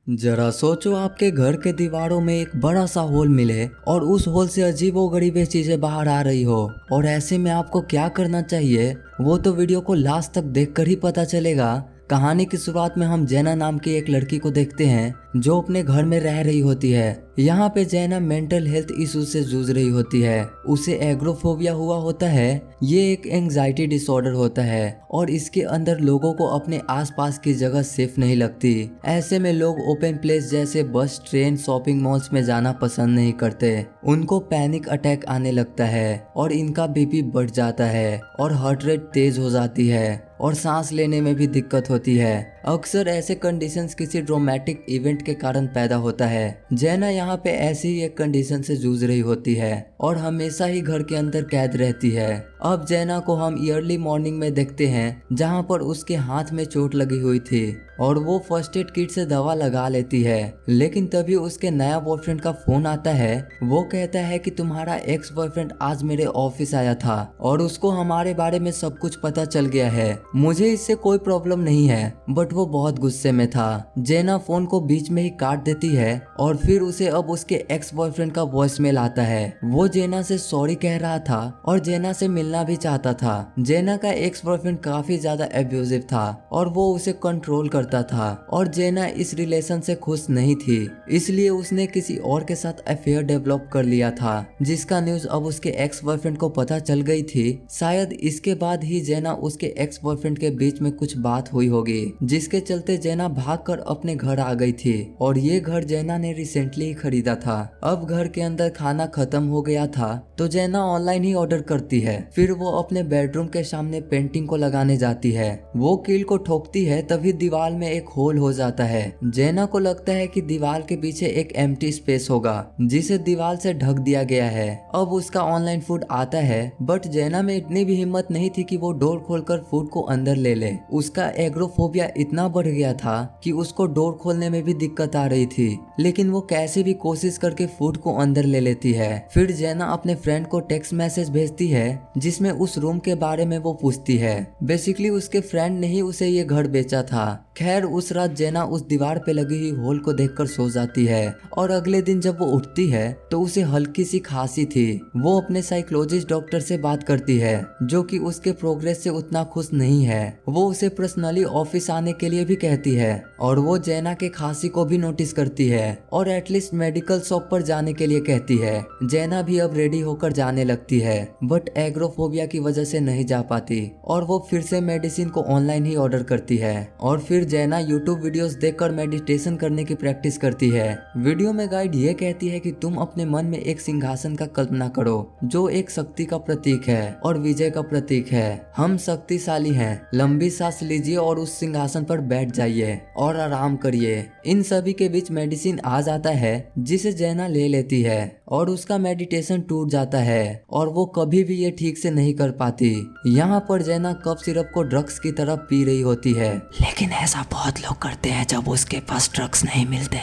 जरा सोचो आपके घर के दीवारों में एक बड़ा सा होल मिले और उस होल से अजीबोगरीब चीजें बाहर आ रही हो, और ऐसे में आपको क्या करना चाहिए वो तो वीडियो को लास्ट तक देखकर ही पता चलेगा। कहानी की शुरुआत में हम जैना नाम की एक लड़की को देखते हैं जो अपने घर में रह रही होती है। यहाँ पे जैना मेंटल हेल्थ इशू से जूझ रही होती है। उसे एग्रोफोबिया हुआ होता है। ये एक एंजाइटी डिसऑर्डर होता है और इसके अंदर लोगों को अपने आसपास की जगह सेफ नहीं लगती। ऐसे में लोग ओपन प्लेस जैसे बस, ट्रेन, शॉपिंग मॉल्स में जाना पसंद नहीं करते। उनको पैनिक अटैक आने लगता है और इनका बीपी बढ़ जाता है और हार्ट रेट तेज हो जाती है और सांस लेने में भी दिक्कत होती है। अक्सर ऐसे कंडीशंस किसी ड्रामेटिक इवेंट के कारण पैदा होता है। जैना यहाँ पे ऐसी ही एक कंडीशन से जूझ रही होती है और हमेशा ही घर के अंदर कैद रहती है। अब जैना को हम अर्ली मॉर्निंग में देखते हैं जहाँ पर उसके हाथ में चोट लगी हुई थी और वो फर्स्ट एड किट से दवा लगा लेती है। लेकिन तभी उसके नया बॉयफ्रेंड का फोन आता है। वो कहता है कि तुम्हारा एक्स बॉयफ्रेंड आज मेरे ऑफिस आया था और उसको हमारे बारे में सब कुछ पता चल गया है। मुझे इससे कोई प्रॉब्लम नहीं है, बट वो बहुत गुस्से में था। जैना फोन को बीच में ही काट देती है और फिर उसे अब उसके एक्स बॉयफ्रेंड का वॉइसमेल आता है। वो जैना से सॉरी कह रहा था और जैना से मिलना भी चाहता था। जैना का एक्स बॉयफ्रेंड काफी ज्यादा एब्यूजिव था और वो उसे कंट्रोल करता था और जैना इस रिलेशन से खुश नहीं थी, इसलिए उसने किसी और के साथ अफेयर डेवलप कर लिया था, जिसका न्यूज अब उसके एक्स बॉयफ्रेंड को पता चल गई थी। शायद इसके बाद ही जैना उसके एक्स बॉयफ्रेंड के बीच में कुछ बात हुई होगी, जिसके चलते जैना भागकर अपने घर आ गई थी। और ये घर जैना ने रिसेंटली ही खरीदा था। अब घर के अंदर खाना खत्म हो गया था तो जैना ऑनलाइन ही ऑर्डर करती है। फिर वो अपने बेडरूम के सामने पेंटिंग को लगाने जाती है। वो कील को ठोकती है, तभी दीवार में एक होल हो जाता है। जैना को लगता है कि दीवार के पीछे एक एम्प्टी स्पेस होगा जिसे दीवार से ढक दिया गया है। अब उसका ऑनलाइन फूड आता है, बट जैना में इतनी भी हिम्मत नहीं थी कि वो डोर खोलकर फूड को अंदर ले ले। उसका एग्रोफोबिया इतना बढ़ गया था कि उसको डोर खोलने में भी दिक्कत आ रही थी, लेकिन वो कैसे भी कोशिश करके फूड को अंदर ले लेती है। फिर जैना अपने फ्रेंड को टेक्स्ट मैसेज भेजती है जिसमें उस रूम के बारे में वो पूछती है। बेसिकली उसके फ्रेंड ने ही उसे ये घर बेचा था। खैर उस रात जैना उस दीवार पे लगी हुई होल को देखकर सो जाती है और अगले दिन जब वो उठती है तो उसे हल्की सी खांसी थी। वो अपने साइकोलॉजिस्ट डॉक्टर से बात करती है जो कि उसके प्रोग्रेस से उतना खुश नहीं है। वो उसे पर्सनली ऑफिस आने के लिए भी कहती है और वो जैना के खांसी को भी नोटिस करती है और एटलीस्ट मेडिकल शॉप पर जाने के लिए कहती है। जैना भी अब रेडी होकर जाने लगती है, बट एग्रोफोबिया की वजह से नहीं जा पाती और वो फिर से मेडिसिन को ऑनलाइन ही ऑर्डर करती है। और फिर जैना यूट्यूब वीडियोस देखकर मेडिटेशन करने की प्रैक्टिस करती है। वीडियो में गाइड ये कहती है कि तुम अपने मन में एक सिंहासन का कल्पना करो जो एक शक्ति का प्रतीक है और विजय का प्रतीक है। हम शक्तिशाली हैं। लंबी सांस लीजिए और उस सिंहासन पर बैठ जाइए और आराम करिए। इन सभी के बीच मेडिसिन आ जाता है जिसे जैना ले लेती है और उसका मेडिटेशन टूट जाता है और वो कभी भी ये ठीक से नहीं कर पाती। यहाँ पर जैना कफ सिरप को ड्रग्स की तरह पी रही होती है, लेकिन ऐसा बहुत लोग करते हैं जब उसके पास ड्रग्स नहीं मिलते।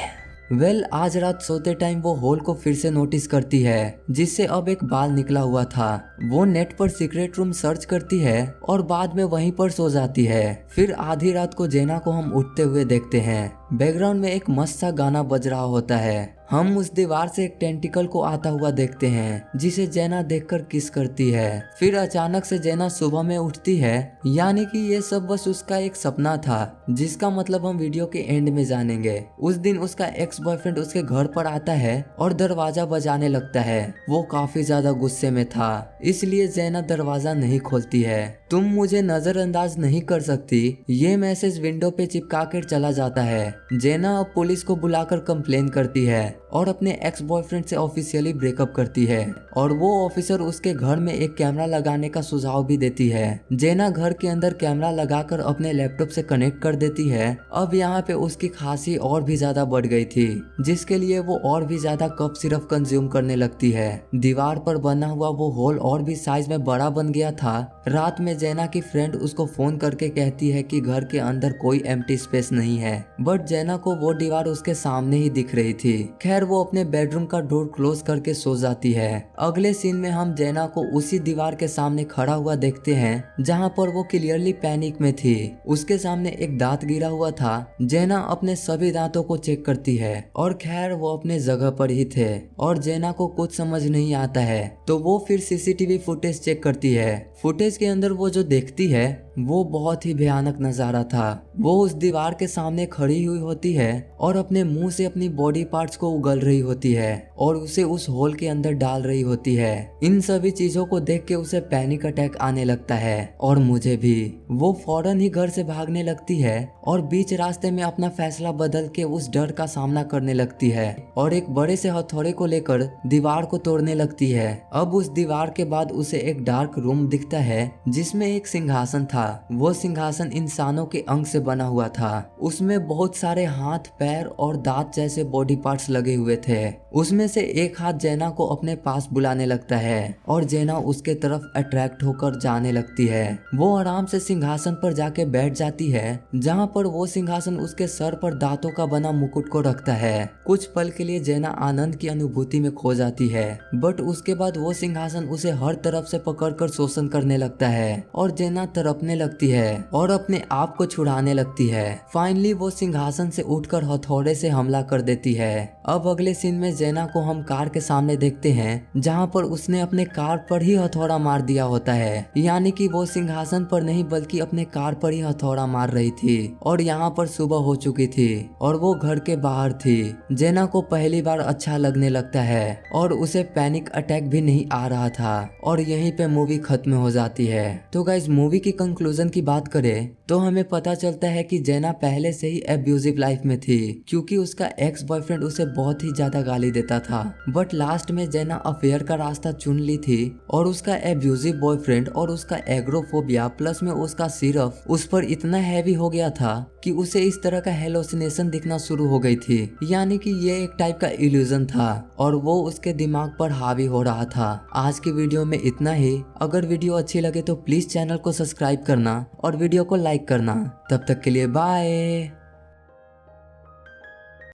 आज रात सोते टाइम वो होल को फिर से नोटिस करती है जिससे अब एक बाल निकला हुआ था। वो नेट पर सीक्रेट रूम सर्च करती है और बाद में वहीं पर सो जाती है। फिर आधी रात को जैना को हम उठते हुए देखते हैं। बैकग्राउंड में एक मस्त सा गाना बज रहा होता है। हम उस दीवार से एक टेंटिकल को आता हुआ देखते हैं जिसे जैना देखकर किस करती है। फिर अचानक से जैना सुबह में उठती है, यानी कि ये सब बस उसका एक सपना था, जिसका मतलब हम वीडियो के एंड में जानेंगे। उस दिन उसका एक्स बॉयफ्रेंड उसके घर पर आता है और दरवाजा बजाने लगता है। वो काफी ज्यादा गुस्से में था, इसलिए जैना दरवाजा नहीं खोलती है। तुम मुझे नजरअंदाज नहीं कर सकती, ये मैसेज विंडो पे चिपका कर चला जाता है। जैना अब पुलिस को बुलाकर कंप्लेन करती है और अपने एक्स बॉयफ्रेंड से ऑफिशियली ब्रेकअप करती है और वो ऑफिसर उसके घर में एक कैमरा लगाने का सुझाव भी देती है। जैना घर के अंदर कैमरा लगाकर अपने लैपटॉप से कनेक्ट कर देती है। अब यहाँ पे उसकी खांसी और भी ज्यादा बढ़ गई थी, जिसके लिए वो और भी ज्यादा कफ सिरप कंज्यूम करने लगती है। दीवार पर बना हुआ वो होल और भी साइज में बड़ा बन गया था। रात में जेना की फ्रेंड उसको फोन करके कहती है कि घर के अंदर कोई एम्प्टी स्पेस नहीं है, बट जेना को वो दीवार उसके सामने ही दिख रही थी। खैर वो अपने बेडरूम का डोर क्लोज करके सो जाती है। अगले सीन में हम जेना को उसी दीवार के सामने खड़ा हुआ देखते हैं जहाँ पर वो क्लियरली पैनिक में थी। उसके सामने एक दांत गिरा हुआ था। जेना अपने सभी दांतों को चेक करती है और खैर वो अपने जगह पर ही थे और जेना को कुछ समझ नहीं आता है, तो वो फिर सीसीटीवी फुटेज चेक करती है। फुटेज के अंदर वो जो देखती है वो बहुत ही भयानक नजारा था। वो उस दीवार के सामने खड़ी हुई होती है और अपने मुंह से अपनी बॉडी पार्ट्स को उगल रही होती है और उसे उस होल के अंदर डाल रही होती है। इन सभी चीजों को देख के उसे पैनिक अटैक आने लगता है और मुझे भी। वो फौरन ही घर से भागने लगती है और बीच रास्ते में अपना फैसला बदल के उस डर का सामना करने लगती है और एक बड़े से हथौड़े को लेकर दीवार को तोड़ने लगती है। अब उस दीवार के बाद उसे एक डार्क रूम दिखता है जिसमें एक सिंहासन था। वो सिंहासन इंसानों के अंग से बना हुआ था। उसमें बहुत सारे हाथ, पैर और दांत जैसे बॉडी पार्ट्स लगे हुए थे। उसमें से एक हाथ जेना को अपने पास बुलाने लगता है और जेना उसके तरफ अट्रैक्ट होकर जाने लगती है। वो आराम से सिंहासन पर जाके बैठ जाती है जहाँ पर वो सिंहासन उसके सर पर दांतों का बना मुकुट को रखता है। कुछ पल के लिए जेना आनंद की अनुभूति में खो जाती है, बट उसके बाद वो सिंहासन उसे हर तरफ से पकड़कर शोषण करने लगता है और जेना तड़पने लगती है और अपने आप को छुड़ाने लगती है। फाइनली वो सिंहासन से उठकर हथौड़े से हमला कर देती है। अब अगले सीन में जेना को हम कार के सामने देखते हैं जहाँ पर उसने अपने कार पर ही हथौड़ा मार दिया होता है, यानी कि वो सिंहासन पर नहीं बल्कि अपने कार पर ही हथौड़ा मार रही थी। और यहाँ पर सुबह हो चुकी थी और वो घर के बाहर थी। जेना को पहली बार अच्छा लगने लगता है और उसे पैनिक अटैक भी नहीं आ रहा था और यहीं पे मूवी खत्म हो जाती है। तो गाइस मूवी की कंक्लूजन की बात करें तो हमें पता चलता है कि जेना पहले से ही एब्यूजिव लाइफ में थी क्योंकि उसका एक्स बॉयफ्रेंड उसे बहुत ही ज्यादा गाली देता था, बट लास्ट में जेना अफेयर का रास्ता चुन ली थी और उसका एब्यूजिव बॉयफ्रेंड और उसका एग्रोफोबिया प्लस में उसका सिर्फ उस पर इतना हैवी हो गया था कि उसे इस तरह का हेलोसिनेशन दिखना शुरू हो गई थी, यानी कि ये एक टाइप का इल्यूजन था और वो उसके दिमाग पर हावी हो रहा था। आज की वीडियो में इतना ही। अगर वीडियो अच्छी लगे तो प्लीज चैनल को सब्सक्राइब करना और वीडियो को लाइक करना। तब तक के लिए बाय।